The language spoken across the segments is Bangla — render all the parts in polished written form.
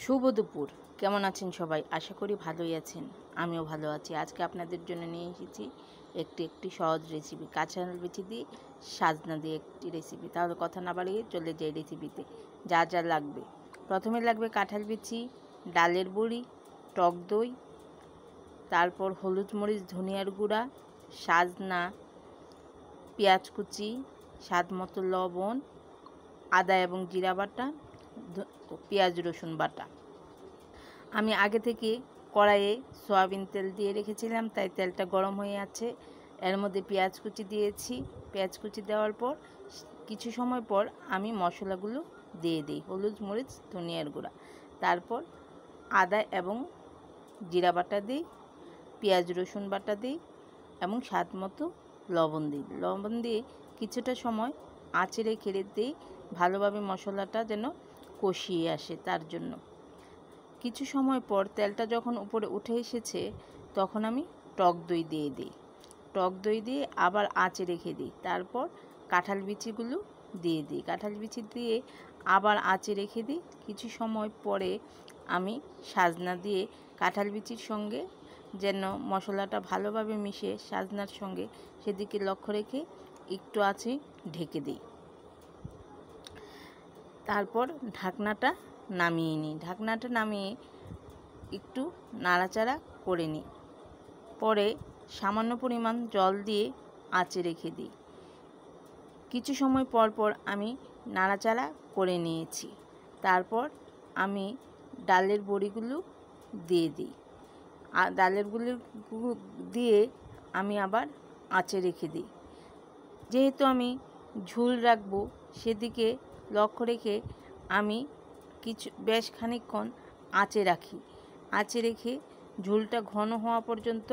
শুভ দুপুর। কেমন আছেন সবাই? আশা করি ভালোই আছেন। আমিও ভালো আছি। আজকে আপনাদের জন্য নিয়ে এসেছি একটি সহজ রেসিপি, কাঁঠাল বিচি দিয়ে সাজনা দিয়ে একটি রেসিপি। তাহলে কথা না বাড়িয়ে চলে যাই রেসিপিতে। যা যা লাগবে, প্রথমে লাগবে কাঁঠাল বিচি, ডালের বড়ি, টক দই, তারপর হলুদ মরিচ ধনিয়ার গুঁড়া, সাজনা, পেঁয়াজ কুচি, স্বাদ মতো লবণ, আদা এবং জিরা বাটা, পেঁয়াজ রসুন বাটা। আমি আগে থেকে কড়াইয়ে সয়াবিন তেল দিয়ে রেখেছিলাম, তাই তেলটা গরম হয়ে আছে। এর মধ্যে পেঁয়াজ কুচি দিয়েছি। পেঁয়াজ কুচি দেওয়ার পর কিছু সময় পর আমি মশলাগুলো দিয়ে দিই, হলুদ মরিচ ধনিয়ার গুঁড়া, তারপর আদা এবং জিরা বাটা দিই, পেঁয়াজ রসুন বাটা দিই এবং স্বাদ মতো লবণ দিই। লবণ দিয়ে কিছুটা সময় আঁচে রেখে দিই, ভালোভাবে মশলাটা যেন কষিয়ে আসে তার জন্য। কিছু সময় পর তেলটা যখন উপরে উঠে এসেছে তখন আমি টক দই দিয়ে দিই। টক দই দিয়ে আবার আঁচে রেখে দিই। তারপর কাঁঠাল বিচিগুলো দিয়ে দিই। কাঁঠাল বিচি দিয়ে আবার আঁচে রেখে দিই। কিছু সময় পরে আমি সাজনা দিয়ে কাঁঠাল বিচির সঙ্গে যেন মশলাটা ভালোভাবে মিশে সাজনার সঙ্গে, সেদিকে লক্ষ্য রেখে একটু আঁচে ঢেকে দিই। তারপর ঢাকনাটা নামিয়ে নিই। ঢাকনাটা নামিয়ে একটু নাড়াচাড়া করে নিই। পরে সামান্য পরিমাণ জল দিয়ে আঁচে রেখে দিই। কিছু সময় পর পর আমি নাড়াচাড়া করে নিয়েছি। তারপর আমি ডালের বড়িগুলো দিয়ে দিই। ডালের বড়ি দিয়ে আমি আবার আঁচে রেখে দিই। যেহেতু আমি ঝোল রাখবো, সেদিকে লক্ষ্য রেখে আমি বেশ খানিকক্ষণ আঁচে রাখি। আঁচে রেখে ঝোলটা ঘন হওয়া পর্যন্ত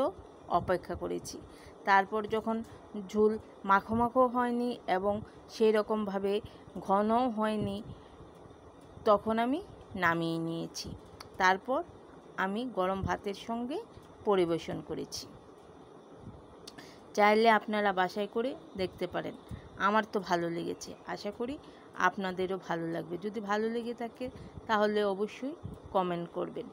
অপেক্ষা করেছি। তারপর যখন ঝোল মাখো মাখো হয়নি এবং সেই রকমভাবে ঘনও হয়নি, তখন আমি নামিয়ে নিয়েছি। তারপর আমি গরম ভাতের সঙ্গে পরিবেশন করেছি। চাইলে আপনারা বাসায় করে দেখতে পারেন। আমার তো ভালো লেগেছে, আশা করি আপনাদেরও ভালো লাগবে। যদি ভালো লেগে থাকে তাহলে অবশ্যই কমেন্ট করবেন।